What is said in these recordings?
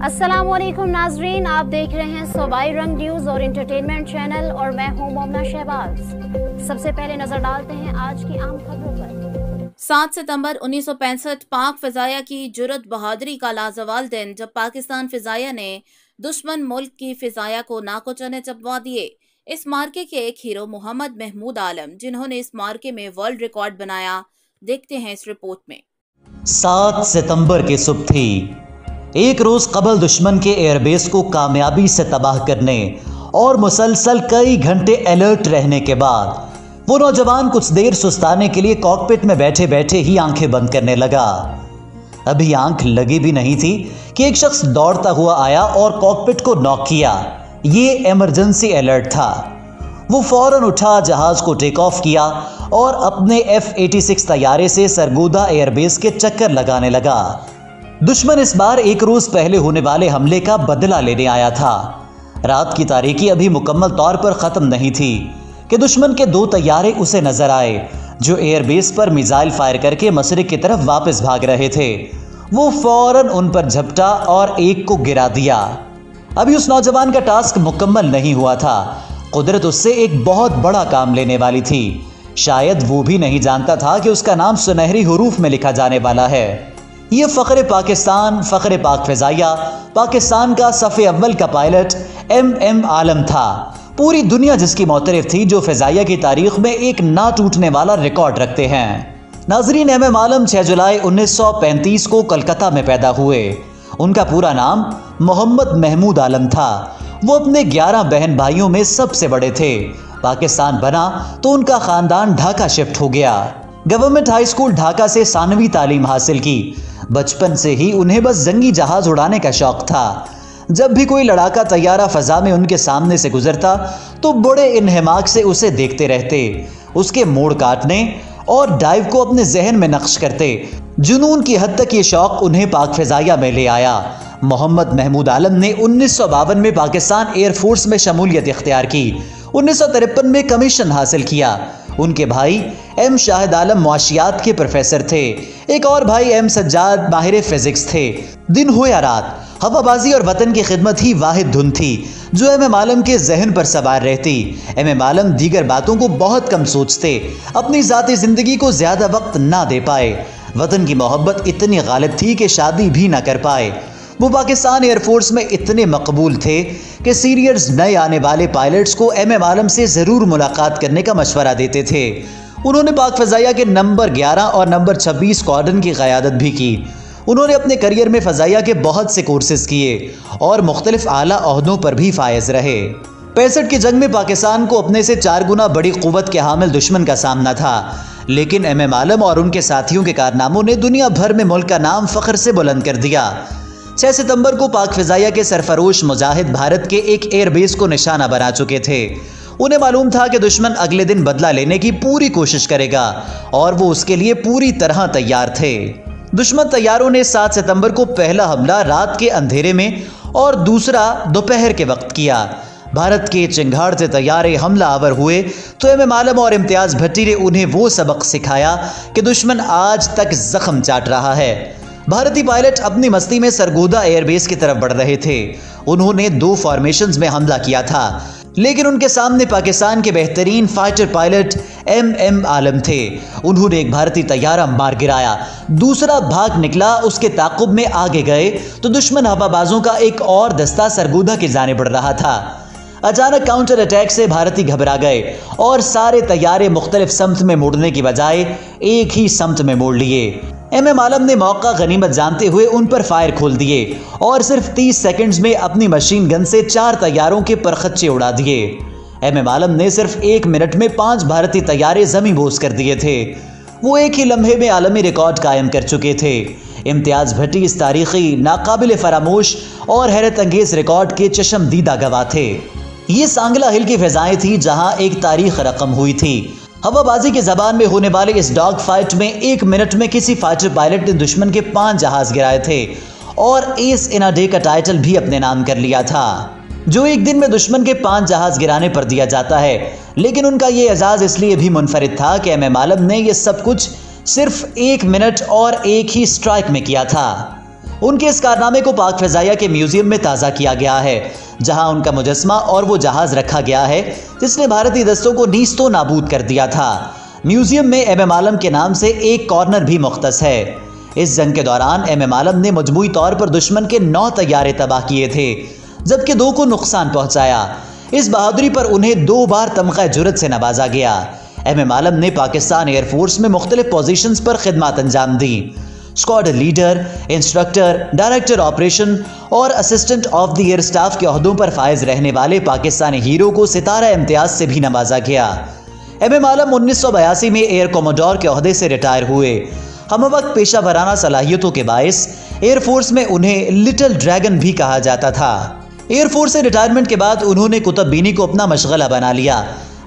अस्सलामुअलैकुम नाजरीन, आप देख रहे हैं सूबाई रंग न्यूज़ और इंटरटेनमेंट चैनल और मैं हूं मोमना शहबाज। सबसे पहले नजर डालते हैं आज की आम खबरों पर। 7 सितंबर 1965 पाक फिजाया की जुर्रत बहादुरी का लाजवाल दिन, जब पाकिस्तान फिजाया ने दुश्मन मुल्क की फिजाया को नाकोचने चबवा दिए। इस मार्के के एक हीरो मोहम्मद महमूद आलम, जिन्होंने इस मार्के में वर्ल्ड रिकॉर्ड बनाया, देखते हैं इस रिपोर्ट में। 7 सितंबर की सुबह थी। एक रोज कबल दुश्मन के एयरबेस को कामयाबी से तबाह करने और मुसलसल कई घंटे अलर्ट रहने के बाद वो नौजवान कुछ देर सुस्ताने के लिए कॉकपिट में बैठे बैठे ही आंखें बंद करने लगा। अभी आंख लगी भी नहीं थी कि एक शख्स दौड़ता हुआ आया और कॉकपिट को नॉक किया। ये इमरजेंसी अलर्ट था। वो फौरन उठा, जहाज को टेक ऑफ किया और अपने F-86 तैयारे से सरगोदा एयरबेस के चक्कर लगाने लगा। दुश्मन इस बार एक रोज पहले होने वाले हमले का बदला लेने आया था। रात की तारीकी अभी मुकम्मल तौर पर खत्म नहीं थी कि दुश्मन के 2 तैयारे उसे नजर आए, जो एयरबेस पर मिसाइल फायर करके मशरिक की तरफ वापस भाग रहे थे। वो फौरन उन पर झपटा और एक को गिरा दिया। अभी उस नौजवान का टास्क मुकम्मल नहीं हुआ था। कुदरत उससे एक बहुत बड़ा काम लेने वाली थी। शायद वो भी नहीं जानता था कि उसका नाम सुनहरी हुरूफ में लिखा जाने वाला है। ये फ़ख्र पाकिस्तान, फ़ख्र पाक फ़िज़ाइया, पाकिस्तान का सफ़े अव्वल का पायलट M.M. आलम था। पूरी दुनिया जिसकी मोतरफ थी, जो फ़िज़ाइया की तारीख में एक ना टूटने वाला रिकॉर्ड रखते हैं। नाज़रीन, M.M. आलम 6 जुलाई 1935 को कलकत्ता में पैदा हुए। उनका पूरा नाम मोहम्मद महमूद आलम था। वो अपने 11 बहन भाइयों में सबसे बड़े थे। पाकिस्तान बना तो उनका ख़ानदान ढाका शिफ्ट हो गया। गवर्नमेंट हाई स्कूल ढाका से सानवी तालीम हासिल की। बचपन से ही उन्हें बस जंगी जहाज उड़ाने का शौक था। जब भी कोई लड़ाका तैयारा फजा में उनके सामने से गुजरता तो बड़े इन्हमाक से उसे देखते रहते, उसके मोड़ काटने और डाइव को अपने जहन में नक्श करते। जुनून की हद तक ये शौक उन्हें पाक फिजाइया में ले आया। मोहम्मद महमूद आलम ने 1952 में पाकिस्तान एयरफोर्स में शमूलियत इख्तियार की। 1953 में कमीशन हासिल किया। उनके भाई M. शाहिद आलम मुआशियात के प्रोफेसर थे। एक और भाई M. सज्जाद माहिर फिजिक्स थे। दिन हो या रात, हवाबाजी और वतन की खिदमत ही वाहिद धुन थी जो M.M. आलम के जहन पर सवार रहती। M.M. आलम दीगर बातों को बहुत कम सोचते, अपनी ज़ाती ज़िंदगी को ज़्यादा वक्त ना दे पाए। वतन की मोहब्बत इतनी गालिब थी कि शादी भी ना कर पाए। वो पाकिस्तान एयरफोर्स में इतने मकबूल थे कि सीनियर्स नए आने वाले पायलट्स को M.M. आलम से ज़रूर मुलाकात करने का मशवरा देते थे। उन्होंने पाक फ़ज़ाइया के नंबर 11 और नंबर 26 स्क्वाड्रन की क़यादत भी की। उन्होंने अपने करियर में फ़ज़ाइया के बहुत से कोर्सेज़ किए और मुख्तलिफ आला ओहदों पर भी फायज़ रहे। 65 की जंग में पाकिस्तान को अपने से 4 गुना बड़ी क़ुव्वत के हामिल दुश्मन का सामना था, लेकिन M.M. आलम और उनके साथियों के कारनामों ने दुनिया भर में मुल्क का नाम फ़ख्र से बुलंद कर दिया। 6 सितंबर को पाक फिजाइया के सरफरोश मुजाहिद भारत के एक एयरबेस को निशाना बना चुके थे। उन्हें मालूम था कि दुश्मन अगले दिन बदला लेने की पूरी कोशिश करेगा और वो उसके लिए पूरी तरह तैयार थे। दुश्मन तैयारों ने 7 सितंबर को पहला हमला रात के अंधेरे में और दूसरा दोपहर के वक्त किया। भारत के चिंगाड़ से तैयारे हमला आवर हुए तो M.M. आलम और इम्तियाज़ भट्टी ने उन्हें वो सबक सिखाया कि दुश्मन आज तक जख्म चाट रहा है। भारतीय पायलट अपनी मस्ती में सरगोदा एयरबेस की तरफ बढ़ रहे थे। उन्होंने 2 फॉर्मेशंस में हमला किया था, लेकिन उनके सामने पाकिस्तान के बेहतरीन फाइटर पायलट M.M. आलम थे। उन्होंने एक भारतीय तैयारा मार गिराया, दूसरा भाग निकला। उसके ताक़ुब में आगे गए तो दुश्मन हवाबाजों का एक और दस्ता सरगोदा की जानिब बढ़ रहा था। अचानक काउंटर अटैक से भारतीय घबरा गए और सारे तैयारे मुख्तलिफ समत में मोड़ने की बजाय एक ही समत में मोड़ लिए। M.M. आलम ने मौका गनीमत जानते हुए उन पर फायर खोल दिए और सिर्फ 30 सेकंड्स में अपनी मशीन गन से 4 तैयारों के परखच्चे उड़ा दिए। M.M. आलम ने सिर्फ 1 मिनट में 5 भारतीय तैयारे ज़मीं बोस कर दिए थे। वो एक ही लम्हे में आलमी रिकॉर्ड कायम कर चुके थे। इम्तियाज़ भट्टी इस तारीखी, नाकाबिल फरामोश और हैरत अंगेज़ रिकॉर्ड के चशमदीदा गवाह थे। ये सांगला हिल की फ़िज़ाएँ थी जहाँ एक तारीख रकम हुई थी। हवाबाजी की जबान में होने वाले इस डॉग फाइट में 1 मिनट में किसी फाइटर पायलट ने दुश्मन के 5 जहाज गिराए थे और एस इन अ डे का टाइटल भी अपने नाम कर लिया था, जो एक दिन में दुश्मन के 5 जहाज गिराने पर दिया जाता है। लेकिन उनका ये एजाज़ इसलिए भी मुनफरिद था कि M.M. आलम ने यह सब कुछ सिर्फ 1 मिनट और एक ही स्ट्राइक में किया था। उनके इस कारनामे को पाक फिजाइया के म्यूजियम में ताज़ा किया गया है, जहां उनका मुजस्मा और वो जहाज रखा गया है जिसने भारतीय दस्तों को नीस्तो नाबूद कर दिया था। म्यूजियम में एमएम आलम के नाम से एक कॉर्नर भी मुख्तस है। इस जंग के दौरान एमएम आलम ने मजमूई तौर पर दुश्मन के 9 तैयारे तबाह किए थे, जबकि 2 को नुकसान पहुंचाया। इस बहादुरी पर उन्हें 2 बार तमग़ा जुरत से नवाजा गया। एमएम आलम ने पाकिस्तान एयरफोर्स में मुख्तलिफ पोजीशंस पर खिदमत अंजाम दी। Squad leader, instructor, director operation और assistant of the air staff के ओहदों पर फायज रहने वाले पाकिस्तानी हीरो को सितारा इम्तियाज से भी नवाजा गया। एमएम आलम 1982 में एयर कमोडोर के ओहदे से रिटायर हुए। हम वक्त पेशा वराना सलाहियतों के बायस एयरफोर्स में उन्हें लिटिल ड्रैगन भी कहा जाता था। एयरफोर्स से रिटायरमेंट के बाद उन्होंने कुतुब बीनी को अपना मशगला बना लिया।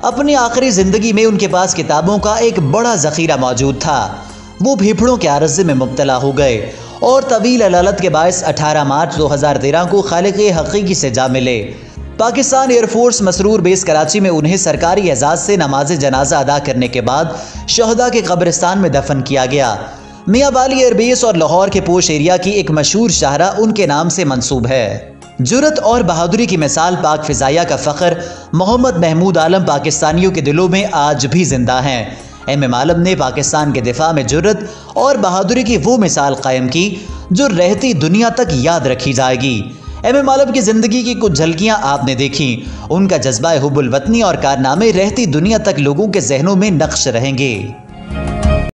अपनी आखिरी जिंदगी में उनके पास किताबों का एक बड़ा जखीरा मौजूद था। वो फेफड़ों के आरज़े में मुब्तला हो गए और तवील अलालत के बायस 18 मार्च 2013 को खालिक़े हकीकी से जा मिले। पाकिस्तान एयरफोर्स मसरूर बेस कराची में उन्हें सरकारी एजाज़ से नमाज जनाजा अदा करने के बाद शहदा के कब्रिस्तान में दफन किया गया। मियाँ वाली एयरबेस और लाहौर के पोश एरिया की एक मशहूर शाहरा उनके नाम से मंसूब है। जुरत और बहादुरी की मिसाल पाक फिजाइया का फ़ख्र मोहम्मद महमूद आलम पाकिस्तानियों के दिलों में आज भी जिंदा हैं। एमएम आलम ने पाकिस्तान के दिफा में जुर्रत और बहादुरी की वो मिसाल कायम की जो रहती दुनिया तक याद रखी जाएगी। एमएम आलम की ज़िंदगी की कुछ झलकियाँ आपने देखी। उनका जज्बा हुब्बुल वतनी और कारनामे रहती दुनिया तक लोगों के जहनों में नक्श रहेंगे।